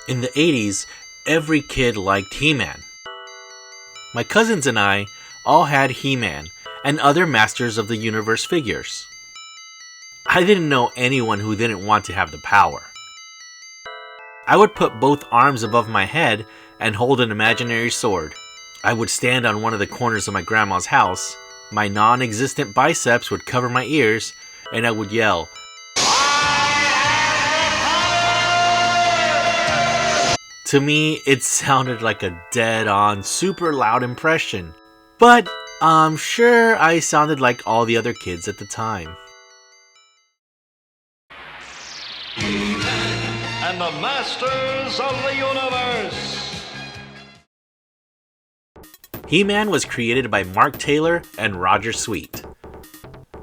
In the 80s, every kid liked He-Man. My cousins and I all had He-Man and other Masters of the Universe figures. I didn't know anyone who didn't want to have the power. I would put both arms above my head and hold an imaginary sword. I would stand on one of the corners of my grandma's house, my non-existent biceps would cover my ears, and I would yell, To me, it sounded like a dead-on, super loud impression. But I'm sure I sounded like all the other kids at the time. He-Man and the Masters of the Universe. He-Man was created by Mark Taylor and Roger Sweet.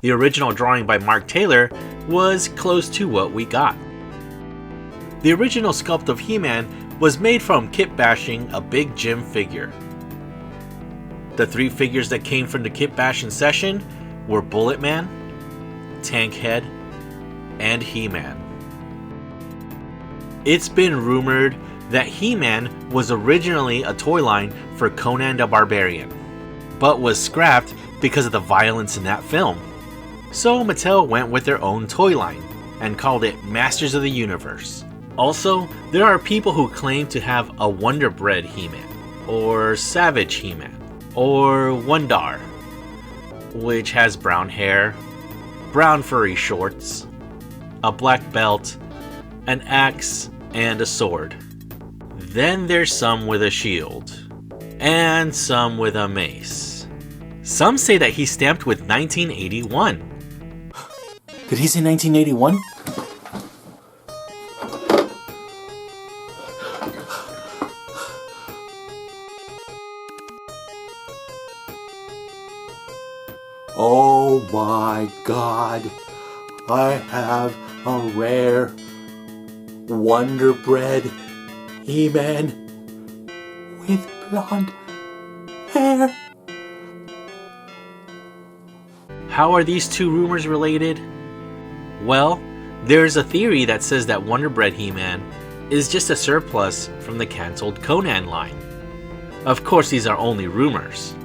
The original drawing by Mark Taylor was close to what we got. The original sculpt of He-Man was made from kit bashing a Big Jim figure. The three figures that came from the kit bashing session were Bullet Man, Tank Head, and He-Man. It's been rumored that He-Man was originally a toy line for Conan the Barbarian, but was scrapped because of the violence in that film. So Mattel went with their own toy line and called it Masters of the Universe. Also, there are people who claim to have a Wonder Bread He-Man, or Savage He-Man, or Wondar, which has brown hair, brown furry shorts, a black belt, an axe, and a sword. Then there's some with a shield, and some with a mace. Some say that he's stamped with 1981. Did he say 1981? Oh my god, I have a rare Wonder Bread He-Man with blonde hair. How are these two rumors related? Well, there's a theory that says that Wonder Bread He-Man is just a surplus from the cancelled Conan line. Of course, these are only rumors.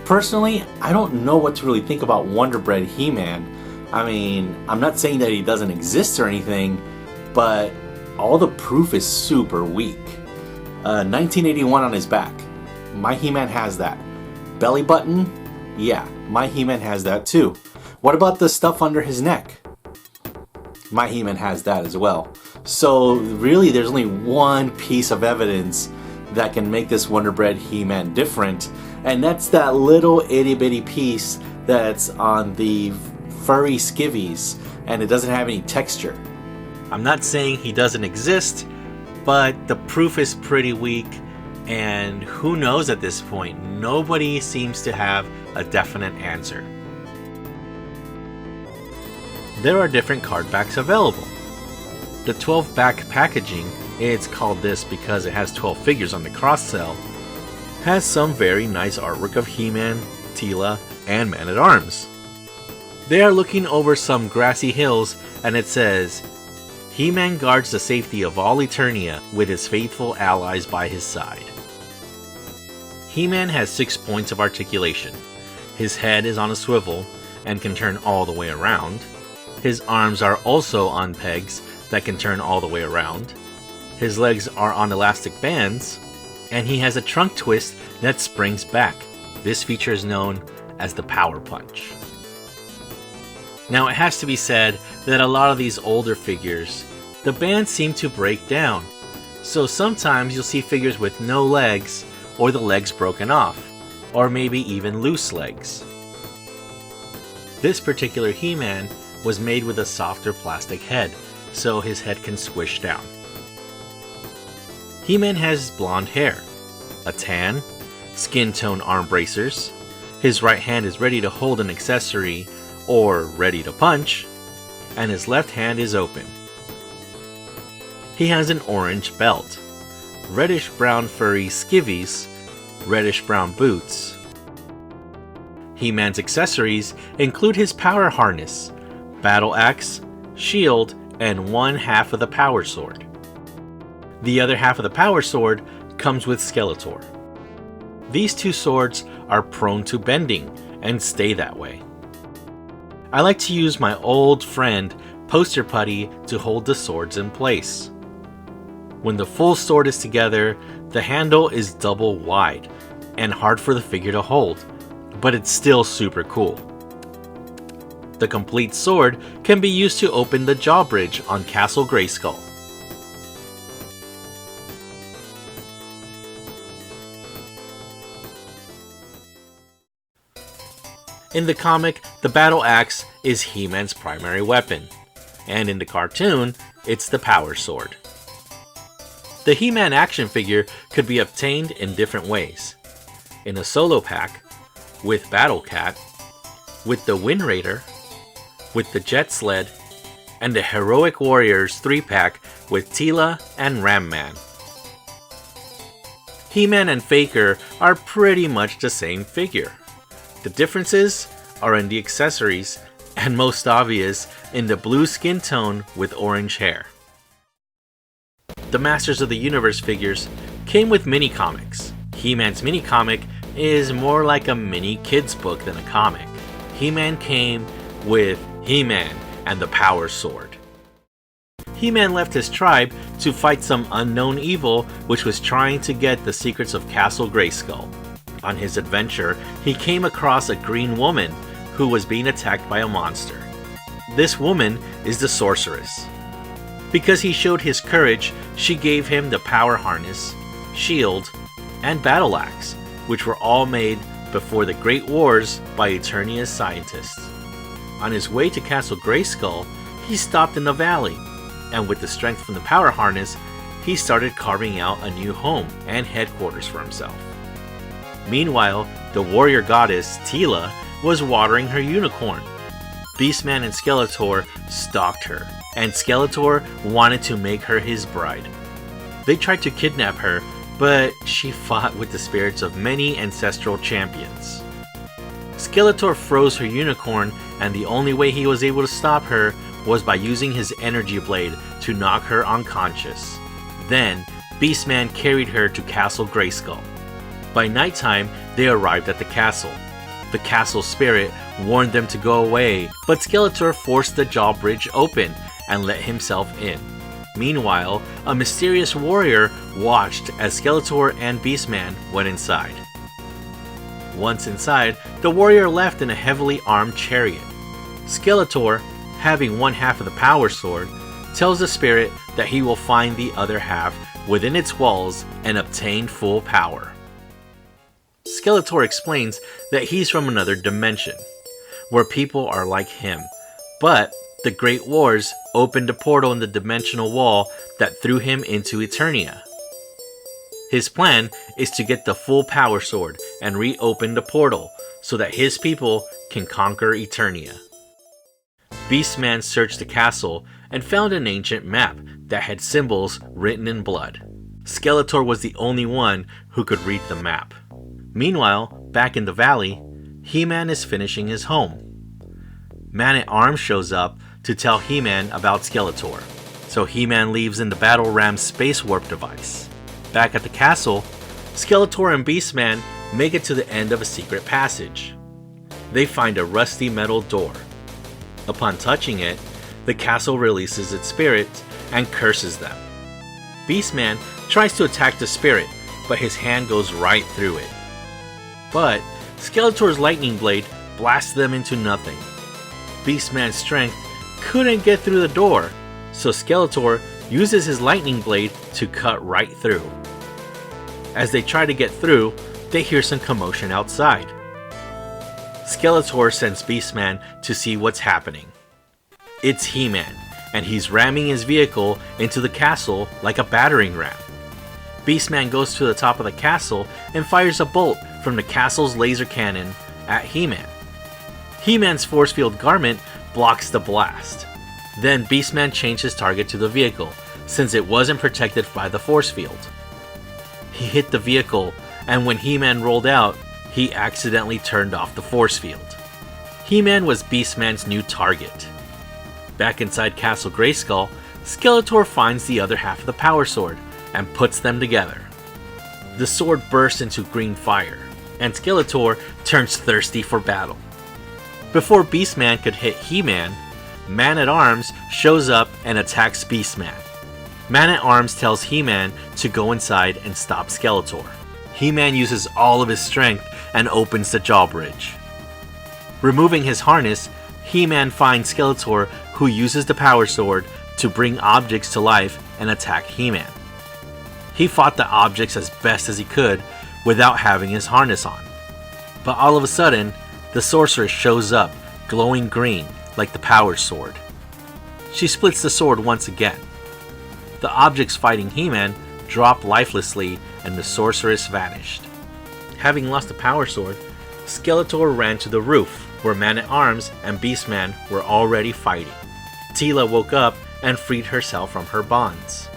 Personally, I don't know what to really think about Wonder Bread He-Man. I mean, I'm not saying that he doesn't exist or anything, but all the proof is super weak. 1981 on his back. My He-Man has that. Belly button? Yeah, my He-Man has that too. What about the stuff under his neck? My He-Man has that as well. So really, there's only one piece of evidence that can make this Wonder Bread He-Man different, and that's that little itty bitty piece that's on the furry skivvies, and it doesn't have any texture. I'm not saying he doesn't exist, but the proof is pretty weak, and who knows at this point? Nobody seems to have a definite answer. There are different card backs available. The 12 back packaging, it's called this because it has 12 figures on the cross-sell, has some very nice artwork of He-Man, Teela, and Man-at-Arms. They are looking over some grassy hills, and it says, He-Man guards the safety of all Eternia with his faithful allies by his side. He-Man has 6 points of articulation. His head is on a swivel and can turn all the way around. His arms are also on pegs that can turn all the way around. His legs are on elastic bands, and he has a trunk twist that springs back. This feature is known as the Power Punch. Now it has to be said that a lot of these older figures, the bands seem to break down. So sometimes you'll see figures with no legs, or the legs broken off, or maybe even loose legs. This particular He-Man was made with a softer plastic head, so his head can squish down. He-Man has blonde hair, a tan, skin tone arm bracers, his right hand is ready to hold an accessory or ready to punch, and his left hand is open. He has an orange belt, reddish brown furry skivvies, reddish brown boots. He-Man's accessories include his power harness, battle axe, shield, and one half of the power sword. The other half of the Power Sword comes with Skeletor. These two swords are prone to bending and stay that way. I like to use my old friend Poster Putty to hold the swords in place. When the full sword is together, the handle is double wide and hard for the figure to hold, but it's still super cool. The complete sword can be used to open the drawbridge on Castle Grayskull. In the comic, the battle axe is He-Man's primary weapon, and in the cartoon, it's the Power Sword. The He-Man action figure could be obtained in different ways. In a solo pack, with Battle Cat, with the Wind Raider, with the Jet Sled, and the Heroic Warriors 3-pack with Teela and Ram Man. He-Man and Faker are pretty much the same figure. The differences are in the accessories, and most obvious, in the blue skin tone with orange hair. The Masters of the Universe figures came with mini-comics. He-Man's mini-comic is more like a mini kids book than a comic. He-Man came with He-Man and the Power Sword. He-Man left his tribe to fight some unknown evil which was trying to get the secrets of Castle Grayskull. On his adventure, he came across a green woman who was being attacked by a monster. This woman is the Sorceress. Because he showed his courage, she gave him the power harness, shield, and battle axe, which were all made before the Great Wars by Eternia's scientists. On his way to Castle Grayskull, he stopped in the valley, and with the strength from the power harness, he started carving out a new home and headquarters for himself. Meanwhile, the warrior goddess Teela was watering her unicorn. Beastman and Skeletor stalked her, and Skeletor wanted to make her his bride. They tried to kidnap her, but she fought with the spirits of many ancestral champions. Skeletor froze her unicorn, and the only way he was able to stop her was by using his energy blade to knock her unconscious. Then, Beastman carried her to Castle Grayskull. By nighttime, they arrived at the castle. The castle spirit warned them to go away, but Skeletor forced the drawbridge open and let himself in. Meanwhile, a mysterious warrior watched as Skeletor and Beastman went inside. Once inside, the warrior left in a heavily armed chariot. Skeletor, having one half of the Power Sword, tells the spirit that he will find the other half within its walls and obtain full power. Skeletor explains that he's from another dimension, where people are like him, but the Great Wars opened a portal in the dimensional wall that threw him into Eternia. His plan is to get the full Power Sword and reopen the portal so that his people can conquer Eternia. Beastman searched the castle and found an ancient map that had symbols written in blood. Skeletor was the only one who could read the map. Meanwhile, back in the valley, He-Man is finishing his home. Man-at-Arms shows up to tell He-Man about Skeletor, so He-Man leaves in the Battle Ram's space warp device. Back at the castle, Skeletor and Beastman make it to the end of a secret passage. They find a rusty metal door. Upon touching it, the castle releases its spirit and curses them. Beastman tries to attack the spirit, but his hand goes right through it. But Skeletor's lightning blade blasts them into nothing. Beastman's strength couldn't get through the door, so Skeletor uses his lightning blade to cut right through. As they try to get through, they hear some commotion outside. Skeletor sends Beastman to see what's happening. It's He-Man, and he's ramming his vehicle into the castle like a battering ram. Beastman goes to the top of the castle and fires a bolt from the castle's laser cannon at He-Man. He-Man's force field garment blocks the blast. Then Beastman changed his target to the vehicle, since it wasn't protected by the force field. He hit the vehicle, and when He-Man rolled out, he accidentally turned off the force field. He-Man was Beastman's new target. Back inside Castle Grayskull, Skeletor finds the other half of the Power Sword, and puts them together. The sword bursts into green fire, and Skeletor turns thirsty for battle. Before Beastman could hit He-Man, Man-at-Arms shows up and attacks Beastman. Man-at-Arms tells He-Man to go inside and stop Skeletor. He-Man uses all of his strength and opens the drawbridge. Removing his harness, He-Man finds Skeletor, who uses the Power Sword to bring objects to life and attack He-Man. He fought the objects as best as he could without having his harness on. But all of a sudden, the sorceress shows up, glowing green like the Power Sword. She splits the sword once again. The objects fighting He-Man drop lifelessly and the sorceress vanished. Having lost the Power Sword, Skeletor ran to the roof where Man-at-Arms and Beastman were already fighting. Teela woke up and freed herself from her bonds.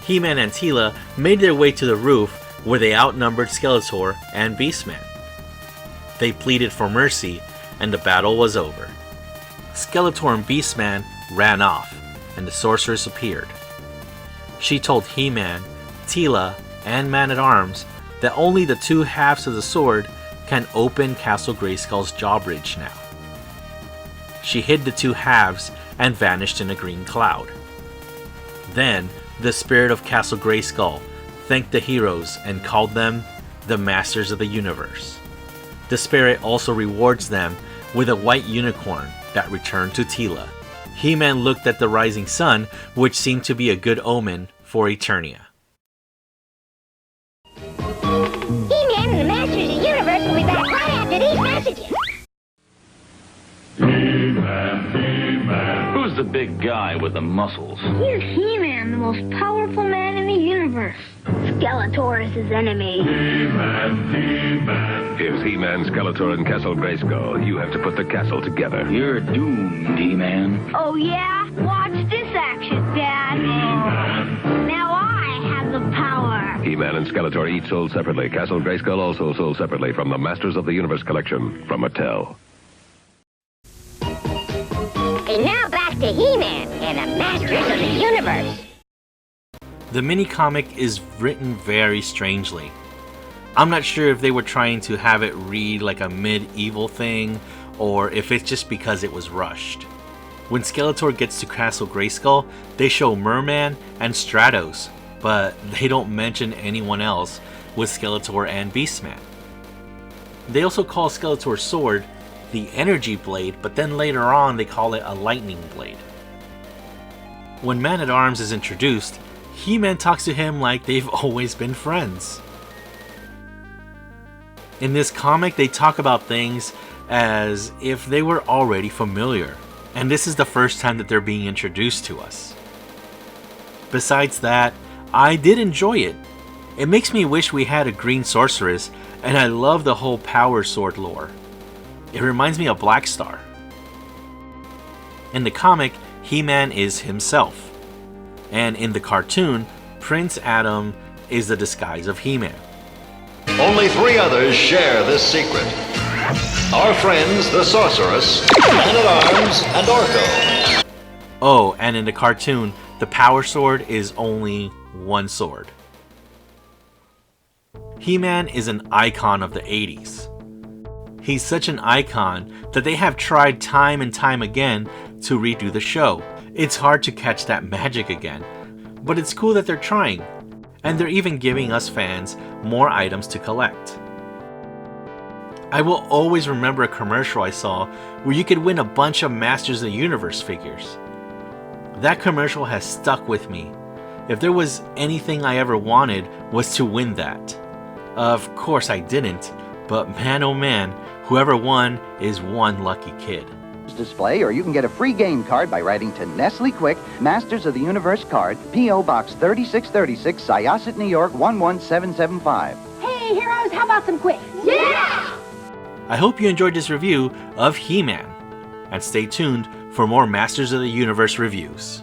He-Man and Teela made their way to the roof where they outnumbered Skeletor and Beastman. They pleaded for mercy and the battle was over. Skeletor and Beastman ran off and the sorceress appeared. She told He-Man, Teela, and Man-at-Arms that only the two halves of the sword can open Castle Grayskull's drawbridge now. She hid the two halves and vanished in a green cloud. Then, the spirit of Castle Grayskull thanked the heroes and called them the Masters of the Universe. The spirit also rewards them with a white unicorn that returned to Teela. He-Man looked at the rising sun, which seemed to be a good omen for Eternia. He-Man and the Masters of the Universe will be back right after these messages. Who's the big guy with the muscles? He's He-Man, the most powerful man in the universe. Skeletor is his enemy. Here's He-Man, Skeletor, and Castle Grayskull. You have to put the castle together. You're doomed, He-Man. Oh yeah? Watch this action, Dad. Now I have the power. He-Man and Skeletor each sold separately. Castle Grayskull also sold separately from the Masters of the Universe collection from Mattel. And now back to He-Man and the Masters of the Universe. The mini-comic is written very strangely. I'm not sure if they were trying to have it read like a medieval thing, or if it's just because it was rushed. When Skeletor gets to Castle Grayskull, they show Merman and Stratos, but they don't mention anyone else with Skeletor and Beastman. They also call Skeletor's sword the Energy Blade, but then later on they call it a Lightning Blade. When Man-at-Arms is introduced, He-Man talks to him like they've always been friends. In this comic, they talk about things as if they were already familiar, and this is the first time that they're being introduced to us. Besides that, I did enjoy it. It makes me wish we had a green sorceress, and I love the whole Power Sword lore. It reminds me of Black Star. In the comic, He-Man is himself, and in the cartoon, Prince Adam is the disguise of He-Man. Only 3 others share this secret. Our friends, the Sorceress, Man-at-Arms, and Orko. Oh, and in the cartoon, the Power Sword is only one sword. He-Man is an icon of the 80s. He's such an icon that they have tried time and time again to redo the show. It's hard to catch that magic again, but it's cool that they're trying, and they're even giving us fans more items to collect. I will always remember a commercial I saw where you could win a bunch of Masters of the Universe figures. That commercial has stuck with me. If there was anything I ever wanted was to win that. Of course I didn't, but man oh man, whoever won is one lucky kid. Display, or you can get a free game card by writing to Nestle Quick, Masters of the Universe card, P.O. Box 3636, Syosset, New York 11775. Hey, heroes, how about some quick? Yeah! I hope you enjoyed this review of He-Man, and stay tuned for more Masters of the Universe reviews.